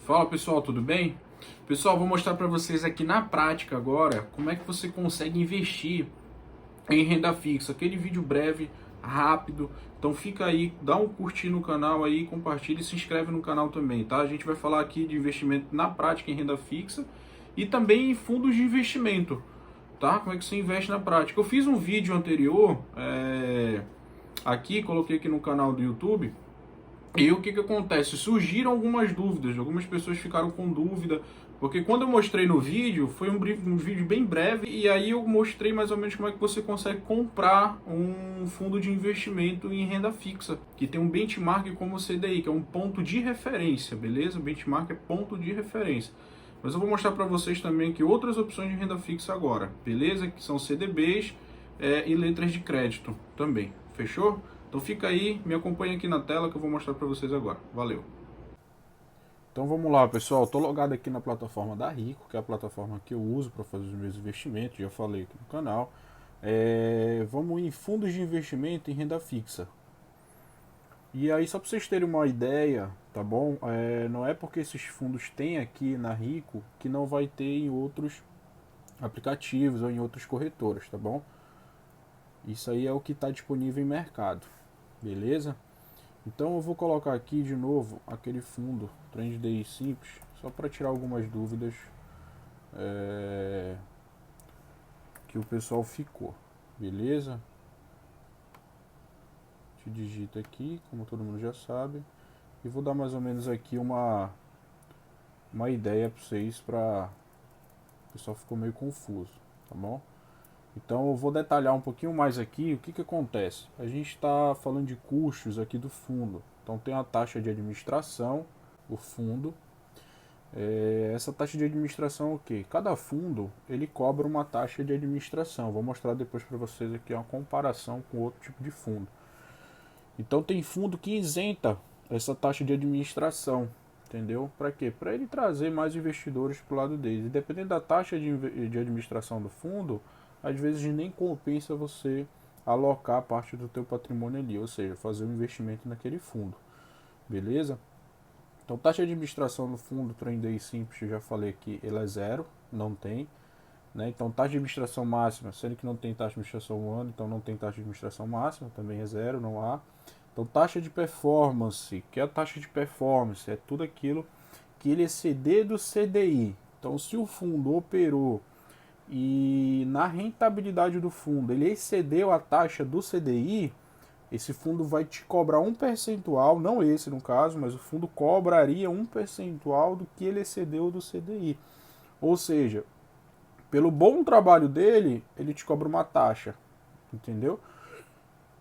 Fala pessoal, tudo bem? Pessoal, vou mostrar para vocês aqui na prática agora como é que você consegue investir em renda fixa. Aquele vídeo breve, rápido. Então fica aí, dá um curtir no canal aí, compartilha e se inscreve no canal também, tá? A gente vai falar aqui de investimento na prática em renda fixa e também em fundos de investimento, tá? Como é que você investe na prática. Eu fiz um vídeo anterior aqui, coloquei aqui no canal do YouTube. E o que acontece? Surgiram algumas dúvidas, algumas pessoas ficaram com dúvida, porque quando eu mostrei no vídeo, foi um vídeo bem breve, e aí eu mostrei mais ou menos como é que você consegue comprar um fundo de investimento em renda fixa, que tem um benchmark como o CDI, que é um ponto de referência, beleza? O benchmark é ponto de referência. Mas eu vou mostrar para vocês também aqui outras opções de renda fixa agora, beleza? Que são CDBs e letras de crédito também, fechou? Então fica aí, me acompanha aqui na tela que eu vou mostrar para vocês agora. Valeu! Então vamos lá, pessoal. Estou logado aqui na plataforma da Rico, que é a plataforma que eu uso para fazer os meus investimentos. Já falei aqui no canal. Vamos em fundos de investimento em renda fixa. E aí, só para vocês terem uma ideia, tá bom? Não é porque esses fundos têm aqui na Rico que não vai ter em outros aplicativos ou em outras corretoras, tá bom? Isso aí é o que está disponível em mercado, beleza? Então eu vou colocar aqui de novo aquele fundo Trend DI simples, só para tirar algumas dúvidas que o pessoal ficou, beleza? Te digita aqui, como todo mundo já sabe, e vou dar mais ou menos aqui uma ideia para vocês, para o pessoal ficou meio confuso, tá bom? Então eu vou detalhar um pouquinho mais aqui o que acontece. A gente está falando de custos aqui do fundo. Então tem a taxa de administração, o fundo. Essa taxa de administração é o quê? Cada fundo ele cobra uma taxa de administração. Vou mostrar depois para vocês aqui uma comparação com outro tipo de fundo. Então tem fundo que isenta essa taxa de administração. Entendeu? Para quê? Para ele trazer mais investidores para o lado dele. E dependendo da taxa de administração do fundo, às vezes nem compensa você alocar parte do teu patrimônio ali, ou seja, fazer um investimento naquele fundo, beleza? Então taxa de administração no fundo Trend simples, eu já falei aqui, ela é zero, não tem, né? Então taxa de administração máxima, sendo que não tem taxa de administração um ano, então não tem taxa de administração máxima, também é zero, não há. Então taxa de performance, que é a taxa de performance, é tudo aquilo que ele exceder do CDI. Então se o fundo operou e na rentabilidade do fundo ele excedeu a taxa do CDI, esse fundo vai te cobrar um percentual, não esse no caso, mas o fundo cobraria um percentual do que ele excedeu do CDI. Ou seja, pelo bom trabalho dele, ele te cobra uma taxa, entendeu?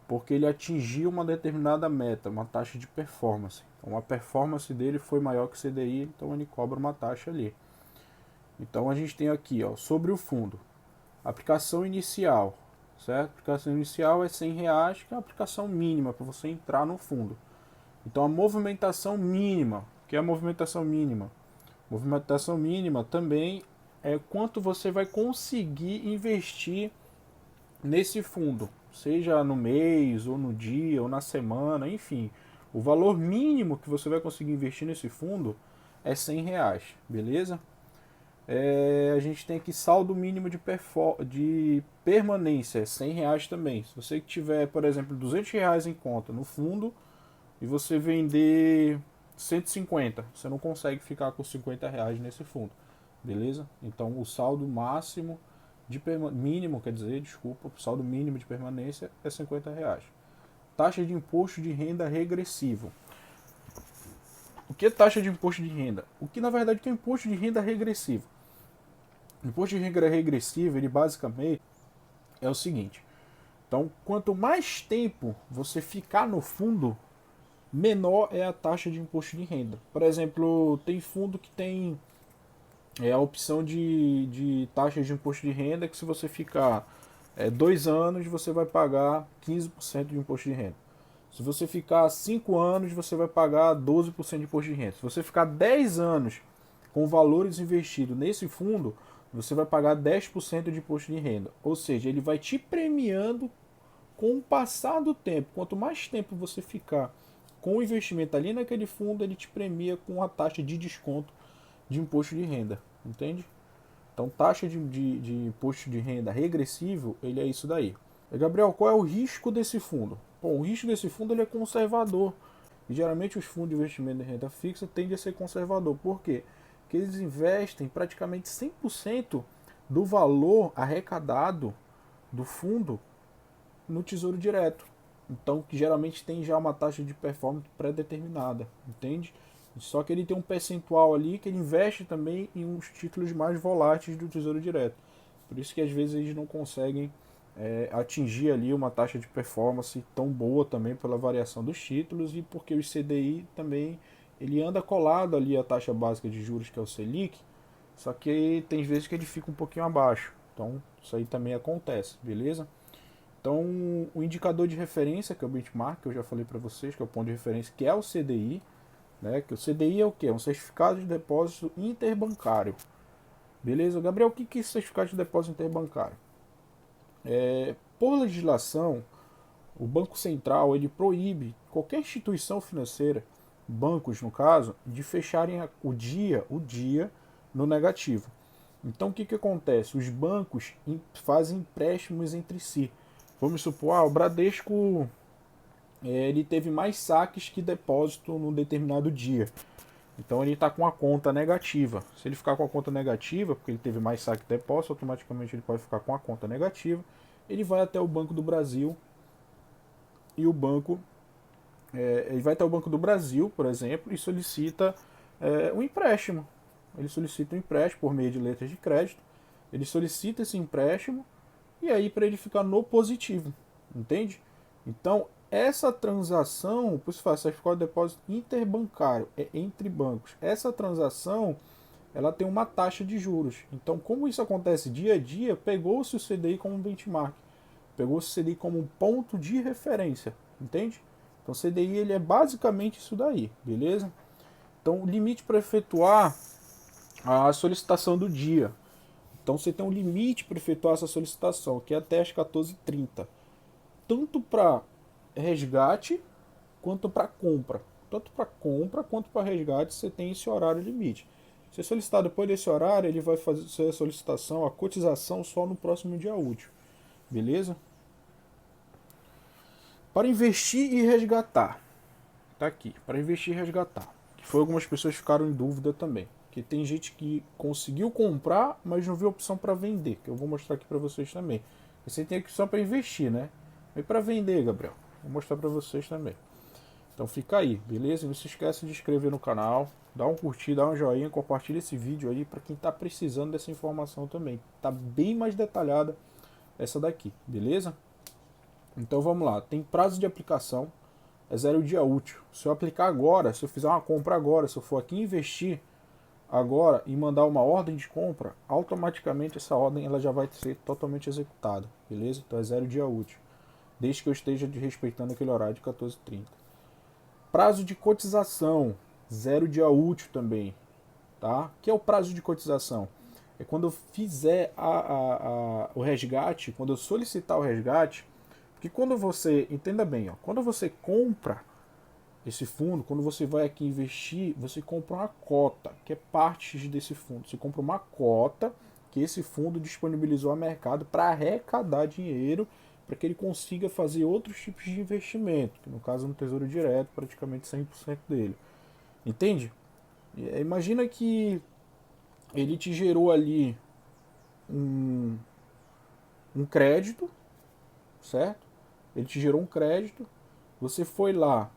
Porque ele atingiu uma determinada meta, uma taxa de performance. Então a performance dele foi maior que o CDI, então ele cobra uma taxa ali. Então a gente tem aqui, ó, sobre o fundo, aplicação inicial, certo? A aplicação inicial é R$ 100, que é a aplicação mínima para você entrar no fundo. Então a movimentação mínima, que é a movimentação mínima? Movimentação mínima também é quanto você vai conseguir investir nesse fundo, seja no mês, ou no dia, ou na semana, enfim. O valor mínimo que você vai conseguir investir nesse fundo é R$ 100, beleza? A gente tem aqui saldo mínimo de permanência, é R$ 100 também. Se você tiver, por exemplo, R$ 200 em conta no fundo e você vender 150, você não consegue ficar com R$ 50 nesse fundo, beleza? Então o saldo máximo mínimo, quer dizer, desculpa, o saldo mínimo de permanência é R$ 50. Taxa de imposto de renda regressivo. O que é taxa de imposto de renda? O que na verdade é imposto de renda regressivo? O imposto de renda regressivo, ele basicamente é o seguinte. Então, quanto mais tempo você ficar no fundo, menor é a taxa de imposto de renda. Por exemplo, tem fundo que tem a opção de taxa de imposto de renda que se você ficar 2 anos, você vai pagar 15% de imposto de renda. Se você ficar 5 anos, você vai pagar 12% de imposto de renda. Se você ficar 10 anos com valores investidos nesse fundo, você vai pagar 10% de imposto de renda. Ou seja, ele vai te premiando com o passar do tempo. Quanto mais tempo você ficar com o investimento ali naquele fundo, ele te premia com a taxa de desconto de imposto de renda, entende? Então, taxa de imposto de renda regressivo, ele é isso daí. E, Gabriel, qual é o risco desse fundo? Bom, o risco desse fundo ele é conservador. E geralmente os fundos de investimento de renda fixa tendem a ser conservador. Por quê? Porque eles investem praticamente 100% do valor arrecadado do fundo no Tesouro Direto. Então, que geralmente tem já uma taxa de performance pré-determinada, entende? Só que ele tem um percentual ali que ele investe também em uns títulos mais voláteis do Tesouro Direto. Por isso que às vezes eles não conseguem atingir ali uma taxa de performance tão boa também pela variação dos títulos e porque o CDI também ele anda colado ali à taxa básica de juros que é o Selic, só que tem vezes que ele fica um pouquinho abaixo. Então isso aí também acontece, beleza? Então o indicador de referência que é o benchmark, que eu já falei para vocês, que é o ponto de referência, que é o CDI, né? Que o CDI é o que? É um certificado de depósito interbancário. Beleza? Gabriel, o que é esse certificado de depósito interbancário? Por legislação, o Banco Central ele proíbe qualquer instituição financeira, bancos no caso, de fecharem o dia no negativo. Então o que acontece? Os bancos fazem empréstimos entre si. Vamos supor, o Bradesco ele teve mais saques que depósito num determinado dia. Então ele está com a conta negativa. Se ele ficar com a conta negativa, porque ele teve mais saque e depósito, automaticamente ele pode ficar com a conta negativa. Ele vai até o Banco do Brasil e o banco ele vai até o Banco do Brasil, por exemplo, e solicita um empréstimo. Ele solicita um empréstimo por meio de letras de crédito. Ele solicita esse empréstimo e aí para ele ficar no positivo, entende? Então essa transação, por isso faz certificado de depósito interbancário, é entre bancos. Essa transação ela tem uma taxa de juros. Então, como isso acontece dia a dia, pegou-se o CDI como um benchmark, pegou-se o CDI como um ponto de referência, entende? Então, o CDI ele é basicamente isso daí, beleza? Então, o limite para efetuar a solicitação do dia. Então, você tem um limite para efetuar essa solicitação, que é até as 14h30. Tanto para resgate quanto para compra. Tanto para compra quanto para resgate você tem esse horário limite. Se solicitar depois desse horário, ele vai fazer a solicitação, a cotização só no próximo dia útil. Beleza? Para investir e resgatar. Tá aqui. Para investir e resgatar. Que foi algumas pessoas ficaram em dúvida também. Que tem gente que conseguiu comprar, mas não viu opção para vender. Que eu vou mostrar aqui para vocês também. Você tem opção para investir, né? E para vender, Gabriel. Vou mostrar para vocês também. Então fica aí, beleza? Não se esqueça de se inscrever no canal, dá um curtir, dá um joinha, compartilha esse vídeo aí para quem está precisando dessa informação também. Tá bem mais detalhada essa daqui, beleza? Então vamos lá, tem prazo de aplicação, é 0 dia útil. Se eu aplicar agora, se eu fizer uma compra agora, se eu for aqui investir agora e mandar uma ordem de compra, automaticamente essa ordem ela já vai ser totalmente executada, beleza? Então é 0 dia útil, desde que eu esteja respeitando aquele horário de 14h30. Prazo de cotização, 0 dia útil também, tá? O que é o prazo de cotização? É quando eu fizer o resgate, quando eu solicitar o resgate, porque quando você, entenda bem, ó, quando você compra esse fundo, quando você vai aqui investir, você compra uma cota, que é parte desse fundo. Você compra uma cota que esse fundo disponibilizou ao mercado para arrecadar dinheiro, para que ele consiga fazer outros tipos de investimento, que no caso no Tesouro Direto, praticamente 100% dele. Entende? Imagina que ele te gerou ali um crédito, certo? Ele te gerou um crédito, você foi lá,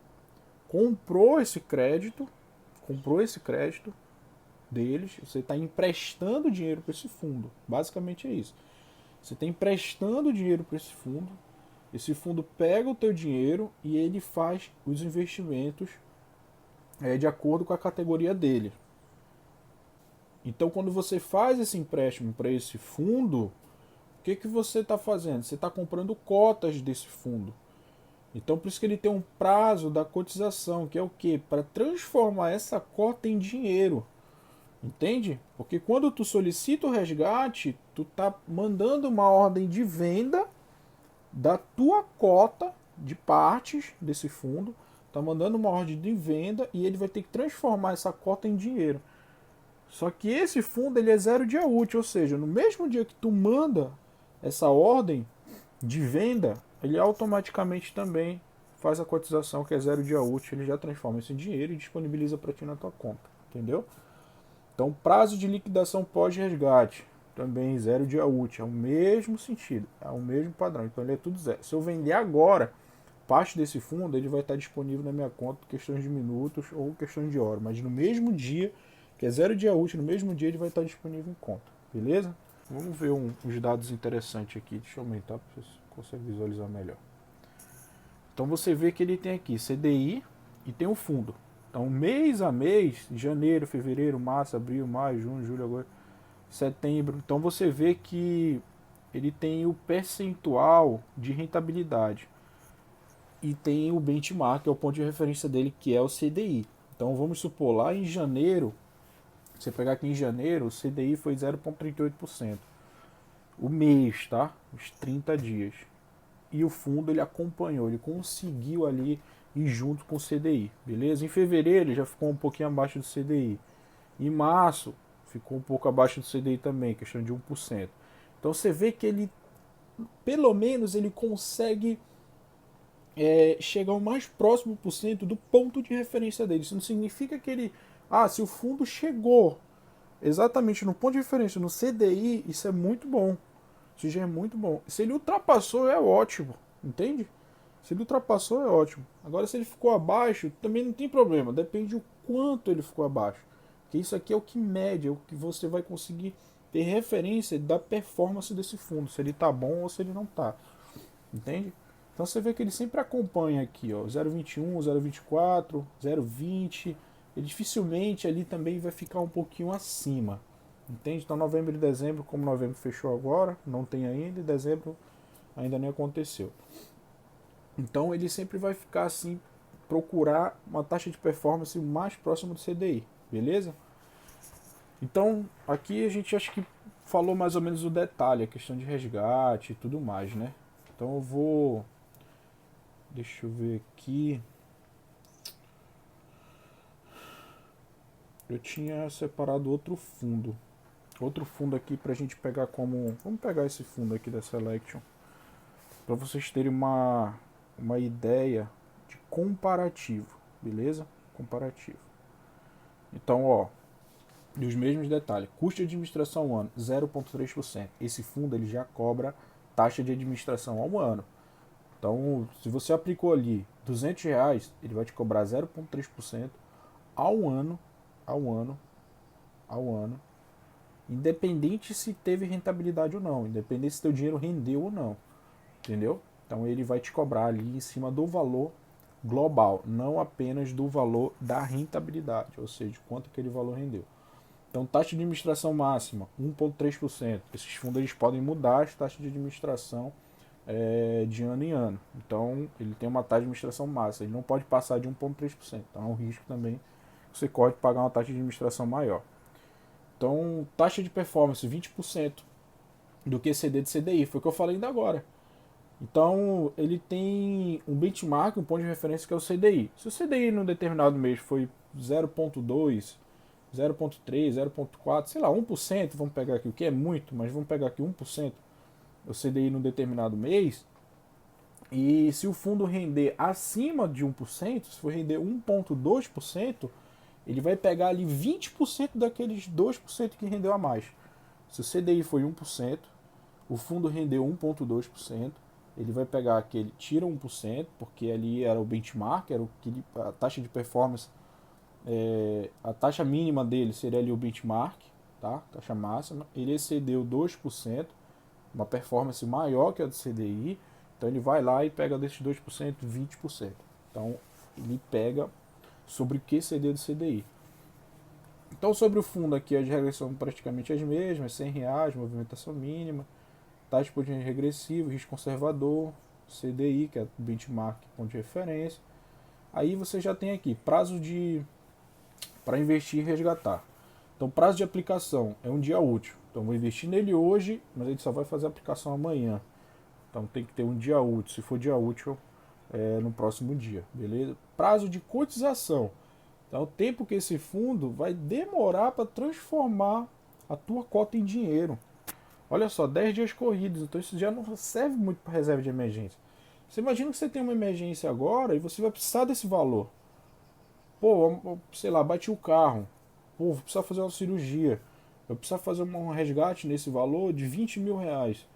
comprou esse crédito deles, você está emprestando dinheiro para esse fundo. Basicamente é isso. Você está emprestando dinheiro para esse fundo pega o teu dinheiro e ele faz os investimentos de acordo com a categoria dele. Então, quando você faz esse empréstimo para esse fundo, o que você está fazendo? Você está comprando cotas desse fundo. Então, por isso que ele tem um prazo da cotização, que é o quê? Para transformar essa cota em dinheiro. Entende? Porque quando tu solicita o resgate, tu tá mandando uma ordem de venda da tua cota de partes desse fundo, tá mandando uma ordem de venda e ele vai ter que transformar essa cota em dinheiro. Só que esse fundo ele é 0 dia útil, ou seja, no mesmo dia que tu manda essa ordem de venda, ele automaticamente também faz a cotização, que é 0 dia útil, ele já transforma isso em dinheiro e disponibiliza para ti na tua conta, entendeu? Então, prazo de liquidação pós-resgate, também 0 dia útil, é o mesmo sentido, é o mesmo padrão, então ele é tudo zero. Se eu vender agora parte desse fundo, ele vai estar disponível na minha conta por questões de minutos ou questões de horas, mas no mesmo dia, que é 0 dia útil, no mesmo dia ele vai estar disponível em conta, beleza? Vamos ver uns dados interessantes aqui, deixa eu aumentar para você conseguir visualizar melhor. Então você vê que ele tem aqui CDI e tem o fundo. Então mês a mês, janeiro, fevereiro, março, abril, maio, junho, julho, agosto, setembro. Então você vê que ele tem o percentual de rentabilidade e tem o benchmark, que é o ponto de referência dele, que é o CDI. Então vamos supor, lá em janeiro, você pegar aqui em janeiro, o CDI foi 0,38%. O mês, tá? Os 30 dias. E o fundo ele acompanhou, ele conseguiu ali ir junto com o CDI, beleza? Em fevereiro ele já ficou um pouquinho abaixo do CDI. Em março ficou um pouco abaixo do CDI também, questão de 1%. Então você vê que ele, pelo menos, ele consegue chegar o mais próximo por cento do ponto de referência dele. Isso não significa que ele... se o fundo chegou exatamente no ponto de referência, no CDI, isso é muito bom. Isso já é muito bom. Se ele ultrapassou, é ótimo. Entende? Se ele ultrapassou, é ótimo. Agora, se ele ficou abaixo, também não tem problema. Depende o quanto ele ficou abaixo. Porque isso aqui é o que mede, é o que você vai conseguir ter referência da performance desse fundo. Se ele tá bom ou se ele não tá. Entende? Então você vê que ele sempre acompanha aqui, ó, 0,21, 0,24, 0,20. Ele dificilmente ali também vai ficar um pouquinho acima. Entende? Então novembro e dezembro, como novembro fechou agora, não tem ainda, e dezembro ainda nem aconteceu. Então ele sempre vai ficar assim, procurar uma taxa de performance mais próxima do CDI, beleza? Então aqui a gente acho que falou mais ou menos o detalhe, a questão de resgate e tudo mais, né? Então eu vou... Deixa eu ver aqui... Eu tinha separado outro fundo. Outro fundo aqui pra gente pegar como... Vamos pegar esse fundo aqui da Selection. Pra vocês terem uma ideia de comparativo. Beleza? Comparativo. Então, ó... E os mesmos detalhes. Custo de administração ao ano, 0,3%. Esse fundo ele já cobra taxa de administração ao ano. Então, se você aplicou ali R$200, ele vai te cobrar 0,3% ao ano, independente se teve rentabilidade ou não, independente se teu dinheiro rendeu ou não, entendeu? Então ele vai te cobrar ali em cima do valor global, não apenas do valor da rentabilidade, ou seja, quanto aquele valor rendeu. Então taxa de administração máxima, 1,3%. Esses fundos eles podem mudar as taxas de administração de ano em ano. Então ele tem uma taxa de administração máxima, ele não pode passar de 1,3%. Então é um risco também, você pode pagar uma taxa de administração maior. Então, taxa de performance 20% do QCD de CDI, foi o que eu falei ainda agora. Então, ele tem um benchmark, um ponto de referência que é o CDI. Se o CDI num determinado mês foi 0,2, 0,3, 0,4, sei lá, 1%, vamos pegar aqui, o que é muito, mas vamos pegar aqui 1%, o CDI num determinado mês, e se o fundo render acima de 1%, se for render 1,2%, ele vai pegar ali 20% daqueles 2% que rendeu a mais. Se o CDI foi 1%, o fundo rendeu 1,2%, ele vai pegar aquele, tira 1%, porque ali era o benchmark, era a taxa de performance, a taxa mínima dele seria ali o benchmark, tá? Taxa máxima. Ele excedeu 2%, uma performance maior que a do CDI, então ele vai lá e pega desses 2%, 20%. Então ele pega sobre o QCD do CDI. Então sobre o fundo aqui as regras são praticamente as mesmas, R$100, movimentação mínima, taxa de regressivo, risco conservador, CDI, que é benchmark, ponto de referência. Aí você já tem aqui prazo para investir e resgatar. Então prazo de aplicação é um dia útil. Então vou investir nele hoje, mas ele só vai fazer a aplicação amanhã. Então tem que ter um dia útil. Se for dia útil, no próximo dia, beleza? Prazo de cotização. Então, o tempo que esse fundo vai demorar para transformar a tua cota em dinheiro. Olha só, 10 dias corridos, então isso já não serve muito para reserva de emergência. Você imagina que você tem uma emergência agora e você vai precisar desse valor. Pô, sei lá, bati o carro. Pô, vou precisar fazer uma cirurgia. Eu preciso fazer um resgate nesse valor de 20 mil reais.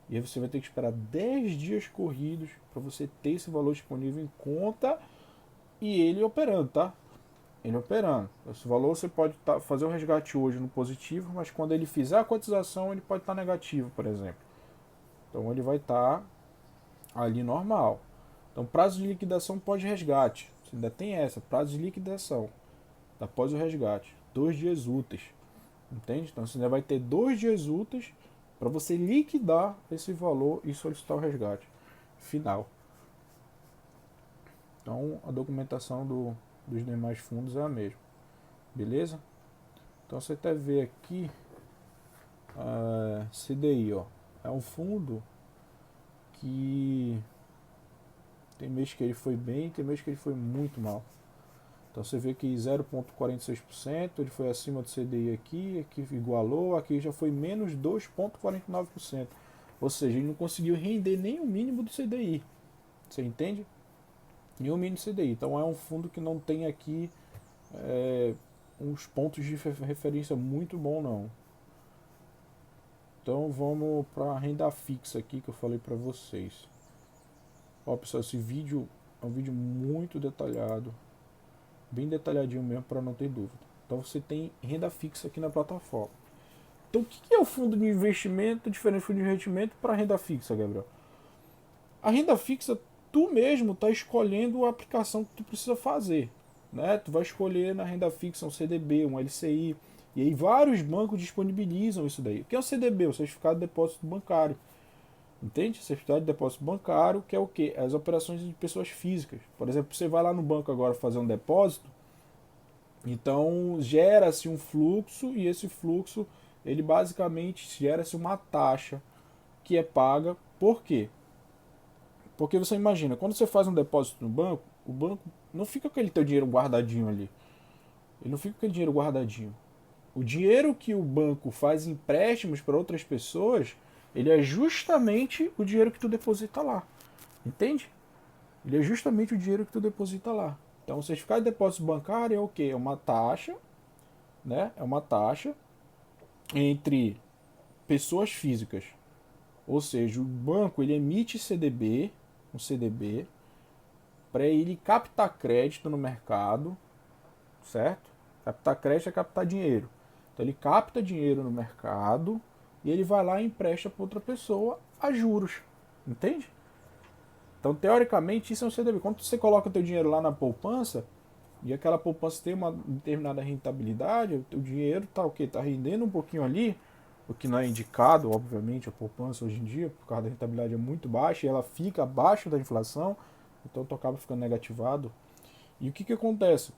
E aí você vai ter que esperar 10 dias corridos para você ter esse valor disponível em conta e ele operando, tá? Ele operando. Esse valor você pode fazer o resgate hoje no positivo, mas quando ele fizer a cotização ele pode estar negativo, por exemplo. Então ele vai estar ali normal. Então prazo de liquidação pós-resgate. Você ainda tem essa, prazo de liquidação após o resgate. 2 dias úteis. Entende? Então você ainda vai ter 2 dias úteis para você liquidar esse valor e solicitar o resgate final. Então a documentação dos demais fundos é a mesma. Beleza? Então você até vê aqui CDI, ó, é um fundo que tem mês que ele foi bem, tem mês que ele foi muito mal. Então você vê que 0,46%, ele foi acima do CDI aqui igualou, aqui já foi menos 2,49%. Ou seja, ele não conseguiu render nem o mínimo do CDI. Você entende? Nem o mínimo do CDI. Então é um fundo que não tem aqui uns pontos de referência muito bom não. Então vamos para a renda fixa aqui que eu falei para vocês. Ó, pessoal, esse vídeo é um vídeo muito detalhado, bem detalhadinho mesmo para não ter dúvida. Então você tem renda fixa aqui na plataforma. Então o que é o fundo de investimento, diferente do fundo de investimento para renda fixa, Gabriel? A renda fixa, tu mesmo está escolhendo a aplicação que tu precisa fazer. Né? Tu vai escolher na renda fixa um CDB, um LCI, e aí vários bancos disponibilizam isso daí. O que é o CDB? O Certificado de Depósito Bancário. Entende? Certificado de Depósito Bancário, que é o quê? As operações de pessoas físicas. Por exemplo, você vai lá no banco agora fazer um depósito, então gera-se um fluxo e esse fluxo, ele basicamente gera-se uma taxa que é paga. Por quê? Porque você imagina, quando você faz um depósito no banco, o banco não fica com aquele teu dinheiro guardadinho ali. Ele não fica com aquele dinheiro guardadinho. O dinheiro que o banco faz empréstimos para outras pessoas, ele é justamente o dinheiro que tu deposita lá. Entende? Ele é justamente o dinheiro que tu deposita lá. Então, o certificado de depósito bancário é o quê? É uma taxa, né? É uma taxa entre pessoas físicas. Ou seja, o banco ele emite CDB, um CDB, para ele captar crédito no mercado, certo? Captar crédito é captar dinheiro. Então ele capta dinheiro no mercado e ele vai lá e empresta para outra pessoa a juros. Entende? Então, teoricamente, isso é um CDB. Quando você coloca o teu dinheiro lá na poupança, e aquela poupança tem uma determinada rentabilidade, o dinheiro está o quê? Está rendendo um pouquinho ali, o que não é indicado, obviamente, a poupança hoje em dia, por causa da rentabilidade é muito baixa, e ela fica abaixo da inflação, então tu acaba ficando negativado. E o que acontece?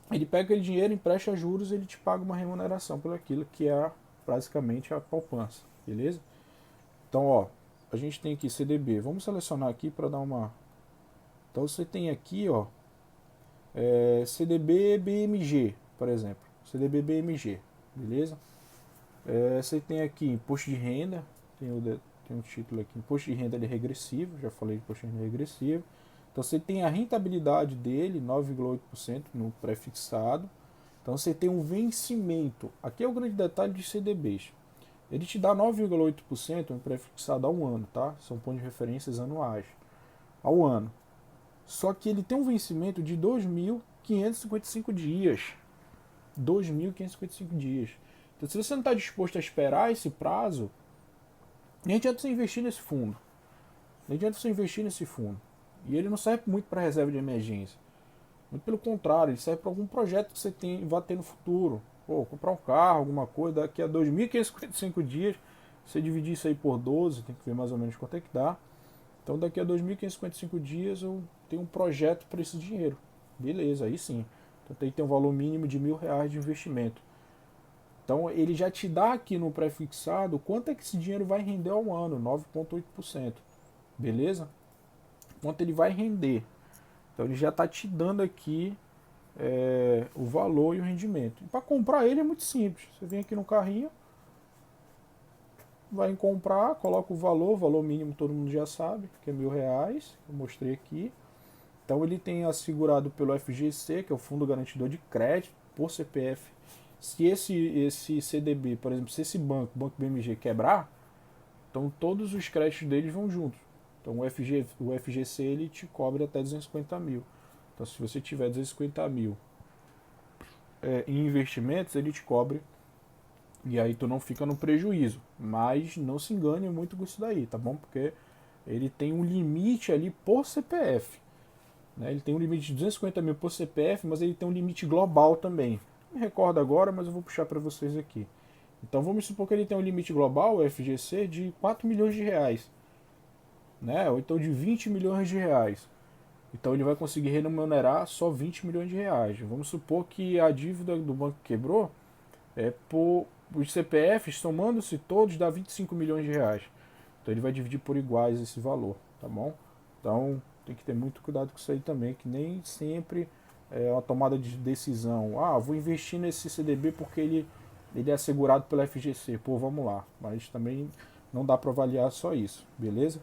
Ele pega aquele dinheiro, empresta juros, ele te paga uma remuneração por aquilo que é basicamente a poupança, beleza? Então, ó, a gente tem aqui CDB. Vamos selecionar aqui para dar uma... Então você tem aqui, ó, CDB BMG, por exemplo. CDB BMG, beleza? Você tem aqui imposto de renda, tem um título aqui, imposto de renda regressivo, já falei de imposto de renda regressivo. Então você tem a rentabilidade dele, 9,8% no pré-fixado. Então você tem um vencimento. Aqui é o grande detalhe de CDBs. Ele te dá 9,8% no pré-fixado ao ano, tá? São pontos de referências anuais. Ao ano. Só que ele tem um vencimento de 2.555 dias. 2.555 dias. Então, se você não está disposto a esperar esse prazo, nem adianta você investir nesse fundo. Nem adianta você investir nesse fundo. E ele não serve muito para reserva de emergência. Muito pelo contrário, ele serve para algum projeto que você vai ter no futuro. Pô, comprar um carro, alguma coisa, daqui a 2.555 dias, você dividir isso aí por 12, tem que ver mais ou menos quanto é que dá. Então daqui a 2.555 dias eu tenho um projeto para esse dinheiro. Beleza, aí sim. Então tem que ter um valor mínimo de R$ 1.000 de investimento. Então ele já te dá aqui no pré-fixado quanto é que esse dinheiro vai render ao ano, 9,8%. Beleza? quanto ele vai render. Então ele já está te dando aqui o valor e o rendimento. Para comprar ele é muito simples. Você vem aqui no carrinho, vai em comprar, coloca o valor mínimo todo mundo já sabe, que é R$1.000, eu mostrei aqui. Então ele tem assegurado pelo FGC, que é o Fundo Garantidor de Crédito, por CPF. Se esse CDB, por exemplo, se esse banco, o Banco BMG quebrar, então todos os créditos deles vão juntos. Então o FGC ele te cobre até 250 mil. Então se você tiver 250 mil em investimentos, ele te cobre e aí tu não fica no prejuízo. Mas não se engane muito com isso daí, tá bom? Porque ele tem um limite ali por CPF. Né? Ele tem um limite de 250 mil por CPF, mas ele tem um limite global também. Não me recordo agora, mas eu vou puxar para vocês aqui. Então vamos supor que ele tem um limite global, o FGC, de 4 milhões de reais. Né? Ou então de 20 milhões de reais. Então ele vai conseguir remunerar só 20 milhões de reais. Vamos supor que a dívida do banco quebrou, por os CPFs, somando-se todos, dá 25 milhões de reais. Então ele vai dividir por iguais esse valor, tá bom? Então tem que ter muito cuidado com isso aí também, que nem sempre é uma tomada de decisão. Ah, vou investir nesse CDB porque ele é assegurado pela FGC. Pô, vamos lá. Mas também não dá para avaliar só isso, beleza?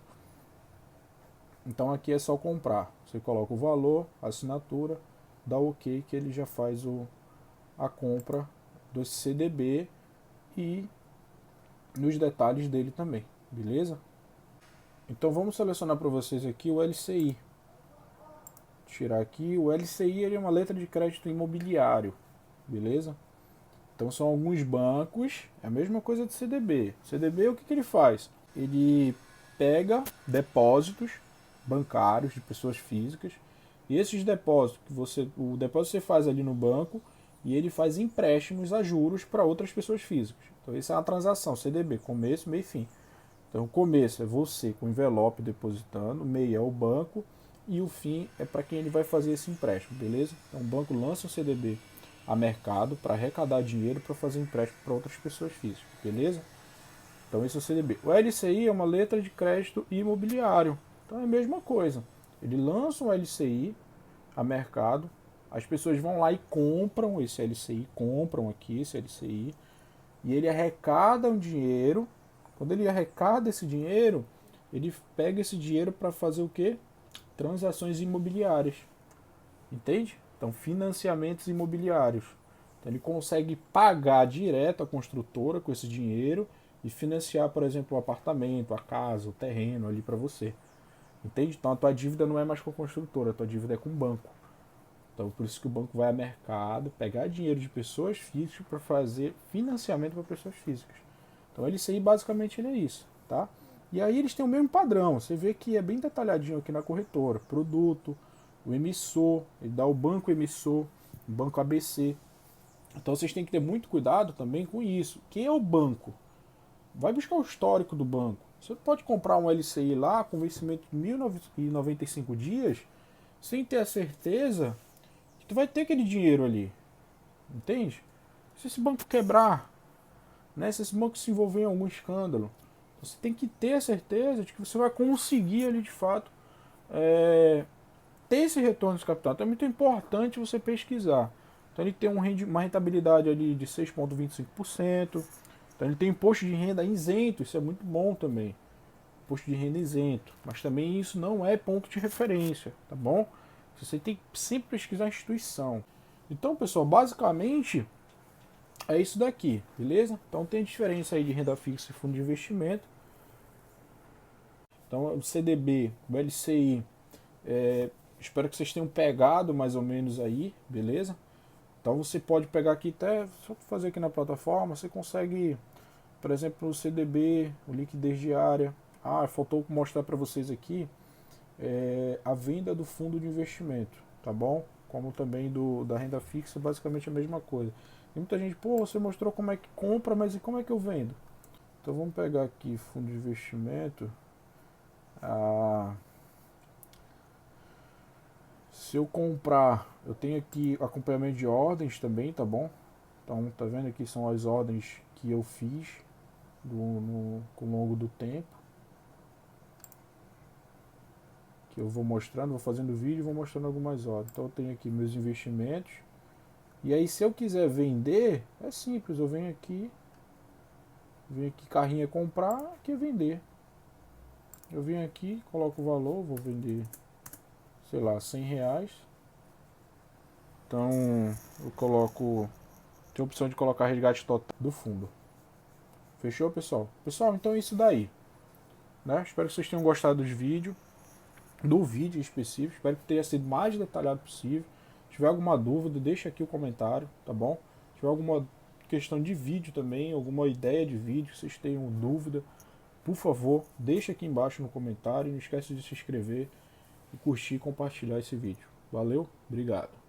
Então aqui é só comprar. Você coloca o valor, a assinatura, dá OK que ele já faz a compra do CDB e nos detalhes dele também, beleza? Então vamos selecionar para vocês aqui o LCI. Tirar aqui, o LCI ele é uma letra de crédito imobiliário, beleza? Então são alguns bancos, é a mesma coisa do CDB. CDB o que ele faz? Ele pega depósitos bancários de pessoas físicas e esses depósitos o depósito você faz ali no banco e ele faz empréstimos a juros para outras pessoas físicas. Então isso é uma transação, CDB, começo, meio e fim. Então o começo é você com envelope depositando, o meio é o banco e o fim é para quem ele vai fazer esse empréstimo, beleza? Então o banco lança um CDB a mercado para arrecadar dinheiro para fazer empréstimo para outras pessoas físicas, beleza? Então esse é o CDB. O LCI é uma letra de crédito imobiliário, então é a mesma coisa. Ele lança um LCI a mercado, as pessoas vão lá e compram esse LCI, compram aqui esse LCI, e ele arrecada um dinheiro. Quando ele arrecada esse dinheiro, ele pega esse dinheiro para fazer o quê? Transações imobiliárias. Entende? Então, financiamentos imobiliários. Então, ele consegue pagar direto a construtora com esse dinheiro e financiar, por exemplo, o apartamento, a casa, o terreno ali para você. Entende? Então, a tua dívida não é mais com a construtora, a tua dívida é com o banco. Então, por isso que o banco vai ao mercado, pegar dinheiro de pessoas físicas para fazer financiamento para pessoas físicas. Então, LCI basicamente ele é isso, tá? E aí eles têm o mesmo padrão. Você vê que é bem detalhadinho aqui na corretora. Produto, o emissor, ele dá o banco emissor, o banco ABC. Então vocês têm que ter muito cuidado também com isso. Quem é o banco? Vai buscar o histórico do banco. Você pode comprar um LCI lá com vencimento de 1095 dias sem ter a certeza que tu vai ter aquele dinheiro ali. Entende? Se esse banco quebrar, né, se esse banco se envolver em algum escândalo, você tem que ter a certeza de que você vai conseguir ali de fato ter esse retorno de capital. Então é muito importante você pesquisar. Então ele tem uma rentabilidade ali de 6,25%. Então ele tem imposto de renda isento, isso é muito bom também. Imposto de renda isento. Mas também isso não é ponto de referência, tá bom? Você tem que sempre pesquisar a instituição. Então, pessoal, basicamente é isso daqui, beleza? Então tem diferença aí de renda fixa e fundo de investimento. Então o CDB, o LCI, espero que vocês tenham pegado mais ou menos aí, beleza? Então você pode pegar aqui até, só fazer aqui na plataforma, você consegue, por exemplo, o CDB, o liquidez diária. Ah, faltou mostrar para vocês aqui a venda do fundo de investimento, tá bom? Como também da renda fixa, basicamente a mesma coisa. E muita gente, pô, você mostrou como é que compra, mas e como é que eu vendo? Então vamos pegar aqui fundo de investimento. Se eu comprar, eu tenho aqui acompanhamento de ordens também, tá bom? Então tá vendo aqui são as ordens que eu fiz ao longo do tempo. que eu vou mostrando, vou fazendo vídeo e vou mostrando algumas horas. Então eu tenho aqui meus investimentos. E aí se eu quiser vender, é simples, eu venho aqui carrinho é comprar, aqui é vender. Eu venho aqui, coloco o valor, vou vender, sei lá, R$100. Então eu coloco, tem a opção de colocar resgate total do fundo. Fechou, pessoal? Pessoal, então é isso daí, né? Espero que vocês tenham gostado do vídeo em específico. Espero que tenha sido mais detalhado possível. Se tiver alguma dúvida, deixa aqui o comentário, tá bom? Se tiver alguma questão de vídeo também, alguma ideia de vídeo, vocês tenham dúvida, por favor, deixa aqui embaixo no comentário. Não esquece de se inscrever e curtir e compartilhar esse vídeo. Valeu, obrigado.